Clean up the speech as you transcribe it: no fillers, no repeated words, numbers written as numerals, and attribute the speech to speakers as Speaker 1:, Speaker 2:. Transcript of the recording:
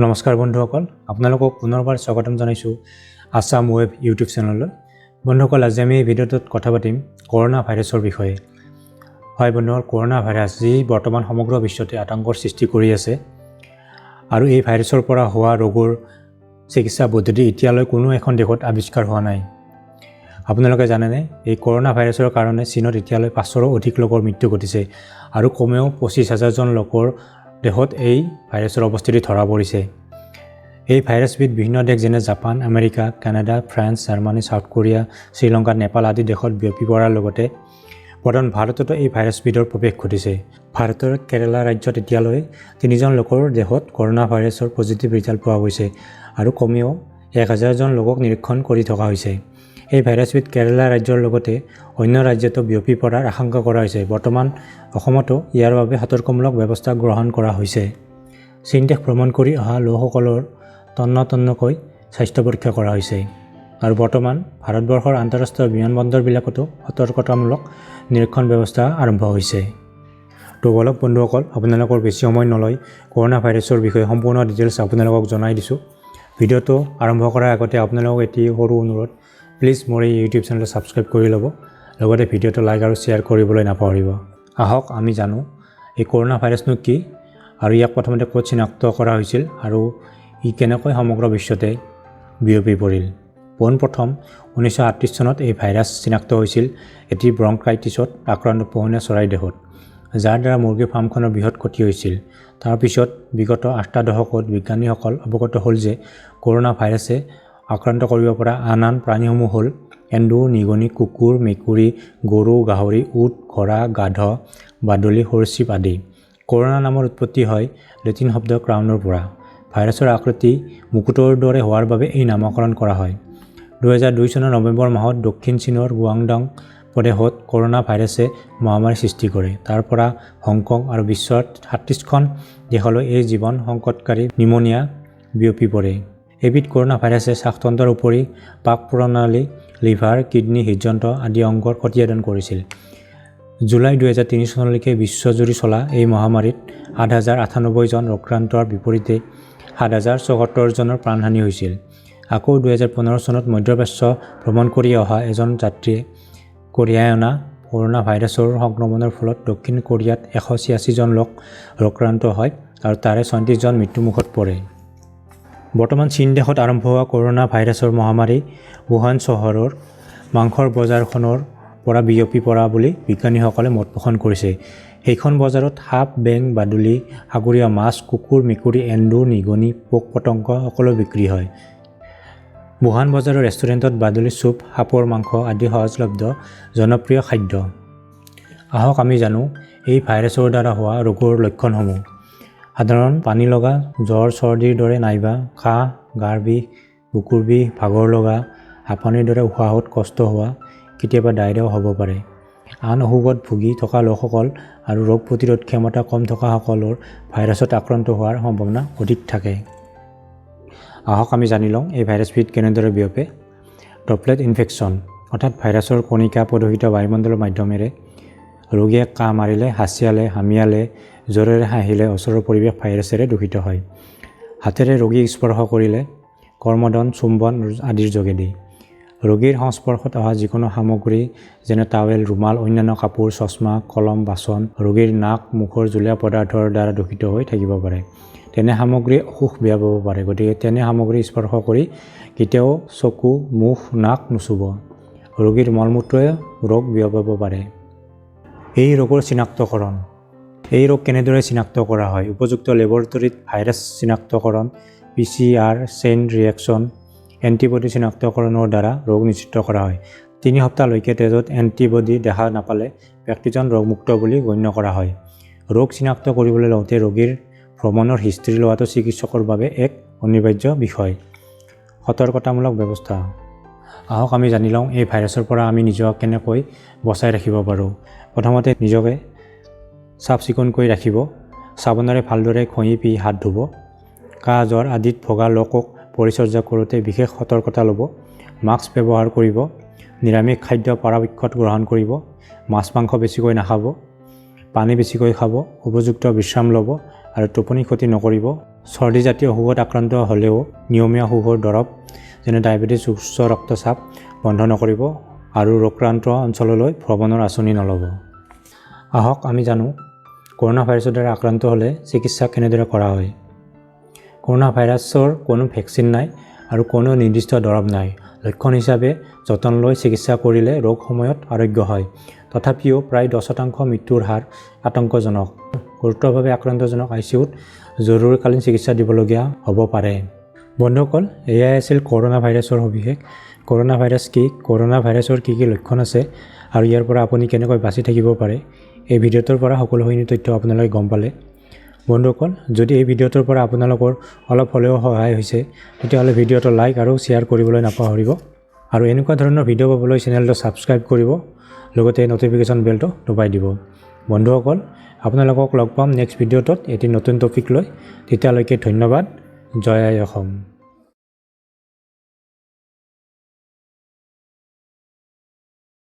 Speaker 1: নমস্কাৰ বন্ধুসকল, আপোনালোকক পুনৰবাৰ স্বাগতম জনাইছোঁ আছাম ৱেব ইউটিউব চেনেললৈ। বন্ধুসকল, আজি আমি এই ভিডিঅ'টোত কথা পাতিম কৰোনা ভাইৰাছৰ বিষয়ে। হয় বন্ধুসকল, কৰোনা ভাইৰাছ যি বৰ্তমান সমগ্ৰ বিশ্বতে আতংকৰ সৃষ্টি কৰি আছে আৰু এই ভাইৰাছৰ পৰা হোৱা ৰোগৰ চিকিৎসা পদ্ধতি এতিয়ালৈ কোনো এখন দেশত আৱিষ্কাৰ হোৱা নাই। আপোনালোকে জানেনে, এই কৰোনা ভাইৰাছৰ কাৰণে চীনত এতিয়ালৈ 500ৰো অধিক লোকৰ মৃত্যু ঘটিছে আৰু কমেও 25,000জন লোকৰ দেশত এই ভাইৰাছৰ উপস্থিতি ধৰা পৰিছে। এই ভাইৰাছবিধ বিভিন্ন দেশ যেনে Japan, America, Canada, France, Germany, south Korea, Sri Lanka, Nepal আদি দেশত বিয়পি পৰাৰ লগতে বৰ্তমান ভাৰততো এই ভাইৰাছবিধৰ প্ৰৱেশ ঘটিছে। ভাৰতৰ কেৰালা ৰাজ্যত এতিয়ালৈ 3জন লোকৰ দেহত কৰোনা ভাইৰাছৰ পজিটিভ ৰিজাল্ট পোৱা গৈছে আৰু কমেও 1000জন লোকক নিৰীক্ষণ কৰি থকা হৈছে। এই ভাইৰাছবিধ কেৰালা ৰাজ্যৰ লগতে অন্য ৰাজ্যতো বিয়পি পৰাৰ আশংকা কৰা হৈছে। বৰ্তমান অসমতো ইয়াৰ বাবে সতৰ্কমূলক ব্যৱস্থা গ্ৰহণ কৰা হৈছে। চীন দেশ ভ্ৰমণ কৰি অহা লোকসকলৰ তন্নকৈ স্বাস্থ্য পৰীক্ষা কৰা হৈছে আৰু বৰ্তমান ভাৰতবৰ্ষৰ আন্তঃৰাষ্ট্ৰীয় বিমানবন্দৰবিলাকতো সতৰ্কতামূলক নিৰীক্ষণ ব্যৱস্থা আৰম্ভ হৈছে। তো বলক বন্ধুসকল, আপোনালোকৰ বেছি সময় নলয় কৰোনা ভাইৰাছৰ বিষয়ে সম্পূৰ্ণ ডিটেইলছ আপোনালোকক জনাই দিছোঁ। ভিডিঅ'টো আৰম্ভ কৰাৰ আগতে আপোনালোকক এটি সৰু অনুৰোধ, প্লিজ মোৰ এই ইউটিউব চেনেলটো ছাবস্ক্ৰাইব কৰি ল'ব, লগতে ভিডিঅ'টো লাইক আৰু শ্বেয়াৰ কৰিবলৈ নাপাহৰিব। আহক আমি জানো এই কৰোনা ভাইৰাছনো কি আৰু ইয়াক প্ৰথমতে ক'ত চিনাক্ত কৰা হৈছিল আৰু ই কেনেকৈ সমগ্ৰ বিশ্বতে বিয়পি পৰিল। পোনপ্ৰথম 1938 চনত এই ভাইৰাছ চিনাক্ত হৈছিল এটি ব্ৰংকাইটিছত আক্ৰান্ত পোহনীয়া চৰাইৰ দেহত, যাৰ দ্বাৰা মুৰ্গীৰ ফাৰ্মখনৰ বৃহৎ ক্ষতি হৈছিল। তাৰপিছত বিগত 8টা দশকত বিজ্ঞানীসকল অৱগত হ'ল যে কৰোনা ভাইৰাছে আক্ৰান্ত কৰিব পৰা আন প্ৰাণীসমূহ হ'ল এন্দুৰ, নিগনি, কুকুৰ, মেকুৰী, গৰু, গাহৰি, উট, ঘোঁৰা, গাধ, বাদুলি, সৰীসৃপ আদি। কৰোনা নামৰ উৎপত্তি হয় লেটিন শব্দ ক্ৰাউনৰ পৰা। ভাইৰাছৰ আকৃতি মুকুটৰ দৰে হোৱাৰ বাবে এই নামকৰণ কৰা হয়। 2002 চনৰ নৱেম্বৰ মাহত দক্ষিণ চীনৰ গুৱাংডং প্ৰদেশত কৰোনা ভাইৰাছে মহামাৰীৰ সৃষ্টি কৰে। তাৰ পৰা হংকং আৰু বিশ্বৰ 36খন দেশলৈ এই জীৱন সংকটকাৰী নিউমোনিয়া বিয়পি পৰে। এবিধ কৰোনা ভাইৰাছে শ্বাসতন্ত্ৰৰ উপৰি পাক প্ৰণালী, লিভাৰ, কিডনী, হৃদযন্ত্ৰ আদি অংগৰ ক্ষতিসাধন কৰিছিল। জুলাই 2003 চনলৈকে বিশ্বজুৰি চলা এই মহামাৰীত 7098জন আক্ৰান্তৰ বিপৰীতে 7074জনৰ প্ৰাণহানি হৈছিল। আকৌ 2015 চনত মধ্যপ্ৰাচ্য ভ্ৰমণ কৰি অহা এজন যাত্ৰীয়ে কোৰিয়াই অনা কৰোনা ভাইৰাছৰ সংক্ৰমণৰ ফলত দক্ষিণ কোৰিয়াত 186জন লোক আক্ৰান্ত হয় আৰু তাৰে 37জন মৃত্যুমুখত পৰে। বৰ্তমান চীন দেশত আৰম্ভ হোৱা কৰোনা ভাইৰাছৰ মহামাৰী wuhan চহৰৰ মাংসৰ বজাৰখনৰ পৰা বিয়পি পৰা বুলি বিজ্ঞানীসকলে মত পোষণ কৰিছে। সেইখন বজাৰত সাপ, বেং, বাদুলি, সাগৰীয় মাছ, কুকুৰ, মেকুৰী, এন্দুৰ, নিগনি, পোক-পতংগ সকলো বিক্ৰী হয়। wuhan বজাৰৰ ৰেষ্টুৰেণ্টত বাদুলি চুপ, সাপৰ মাংস আদি সহজলভ্য জনপ্ৰিয় খাদ্য। আহক আমি জানো এই ভাইৰাছৰ দ্বাৰা হোৱা ৰোগৰ লক্ষণসমূহ। সাধাৰণ পানী লগা, জ্বৰ, চৰ্দিৰ দৰে নাইবা কাহ, গাৰ বিষ, বুকুৰ বিষ, ভাগৰ লগা, হাঁপানিৰ দৰে উশাহত কষ্ট হোৱা, কেতিয়াবা ডায়েৰিয়াও হ'ব পাৰে। আন অসুখত ভুগি থকা লোকসকল আৰু ৰোগ প্ৰতিৰোধ ক্ষমতা কম থকাসকলৰ ভাইৰাছত আক্ৰান্ত হোৱাৰ সম্ভাৱনা অধিক থাকে। আহক আমি জানি লওঁ এই ভাইৰাছবিধ কেনেদৰে বিয়পে। ড্ৰপলেট ইনফেকশ্যন অৰ্থাৎ ভাইৰাছৰ কণিকা প্ৰদূষিত বায়ুমণ্ডলৰ মাধ্যমেৰে ৰোগীয়ে কাহ মাৰিলে, হাঁচিয়ালে, হামিয়ালে, জ্বৰেৰে হাঁহিলে ওচৰৰ পৰিৱেশ ভাইৰাছেৰে দূষিত হয়। হাতেৰে ৰোগীক স্পৰ্শ কৰিলে, কৰ্মদন, চুম্বন আদিৰ যোগেদি। ৰোগীৰ সংস্পৰ্শত অহা যিকোনো সামগ্ৰী যেনে টাৱেল, ৰুমাল, অন্যান্য কাপোৰ, চশমা, কলম, বাচন ৰোগীৰ নাক, মুখৰ জুলীয়া পদাৰ্থৰ দ্বাৰা দূষিত হৈ থাকিব পাৰে। তেনে সামগ্ৰী অসুখ বিয়পাব পাৰে। গতিকে তেনে সামগ্ৰী স্পৰ্শ কৰি কেতিয়াও চকু, মুখ, নাক নুচুব। ৰোগীৰ মলমূত্ৰই ৰোগ বিয়পাব পাৰে। এই ৰোগৰ চিনাক্তকৰণ। এই ৰোগ কেনেদৰে চিনাক্ত কৰা হয়? উপযুক্ত লেবৰেটৰীত ভাইৰাছ চিনাক্তকৰণ, PCR, চেইন ৰিয়েকশ্যন, এণ্টিবডি চিনাক্তকৰণৰ দ্বাৰা ৰোগ নিশ্চিত কৰা হয়। 3 সপ্তাহলৈকে তেজত এণ্টিবডি দেখা নাপালে ব্যক্তিজন ৰোগমুক্ত বুলি গণ্য কৰা হয়। ৰোগ চিনাক্ত কৰিবলৈ লওঁতে ৰোগীৰ ভ্ৰমণৰ হিষ্ট্ৰী লোৱাটো চিকিৎসকৰ বাবে এক অনিবাৰ্য বিষয়। সতৰ্কতামূলক ব্যৱস্থা। আহক আমি জানি লওঁ এই ভাইৰাছৰ পৰা আমি নিজক কেনেকৈ বচাই ৰাখিব পাৰোঁ। প্ৰথমতে নিজকে চাফ চিকুণকৈ ৰাখিব। চাবোনেৰে ভালদৰে ঘঁহি পি হাত ধুব। কাহ, জ্বৰ আদিত ভোগা লোকক পৰিচৰ্যা কৰোঁতে বিশেষ সতৰ্কতা ল'ব। মাস্ক ব্যৱহাৰ কৰিব। নিৰামিষ খাদ্য পৰাপক্ষত গ্ৰহণ কৰিব। মাছ মাংস বেছিকৈ নাখাব। পানী বেছিকৈ খাব। উপযুক্ত বিশ্ৰাম ল'ব আৰু টোপনি ক্ষতি নকৰিব। চৰ্দিজাতীয় অসুখত আক্ৰান্ত হ'লেও নিয়মীয়া অসুখৰ দৰৱ যেনে ডায়েবেটিছ, উচ্চ ৰক্তচাপ বন্ধ নকৰিব আৰু ৰোগক্ৰান্ত অঞ্চললৈ ভ্ৰমণৰ আঁচনি নল'ব। আহক আমি জানো কৰোনা ভাইৰাছৰ দ্বাৰা আক্ৰান্ত হ'লে চিকিৎসা কেনেদৰে কৰা হয়। কৰোনা ভাইৰাছৰ কোনো ভেকচিন নাই আৰু কোনো নিৰ্দিষ্ট দৰৱ নাই। লক্ষণ হিচাপে যতন লৈ চিকিৎসা কৰিলে ৰোগ সময়ত আৰোগ্য হয়। তথাপিও প্ৰায় 10% মৃত্যুৰ হাৰ আতংকজনক। গুৰুতৰভাৱে আক্ৰান্তজনক ICUত জৰুৰীকালীন চিকিৎসা দিবলগীয়া হ'ব পাৰে। বন্ধুসকল, এয়াই আছিল কৰোনা ভাইৰাছৰ সবিশেষ। কৰোনা ভাইৰাছ কি, কৰোনা ভাইৰাছৰ কি লক্ষণ আছে আৰু ইয়াৰ পৰা আপুনি কেনেকৈ বাচি থাকিব পাৰে, এই ভিডিঅ'টোৰ পৰা সকলোখিনি তথ্য আপোনালোকে গম পালে। বন্ধুসকল, যদি এই ভিডিঅ'টোৰ পৰা আপোনালোকৰ অলপ হ'লেও সহায় হৈছে তেতিয়াহ'লে ভিডিঅ'টো লাইক আৰু শ্বেয়াৰ কৰিবলৈ নাপাহৰিব আৰু এনেকুৱা ধৰণৰ ভিডিঅ' পাবলৈ চেনেলটো ছাবস্ক্ৰাইব কৰিব, লগতে ন'টিফিকেশ্যন বেলটো দবাই দিব। বন্ধুসকল, আপোনালোকক লগ পাম নেক্সট ভিডিঅ'টোত এটি নতুন টপিক লৈ। তেতিয়ালৈকে ধন্যবাদ। জয় আই অসম।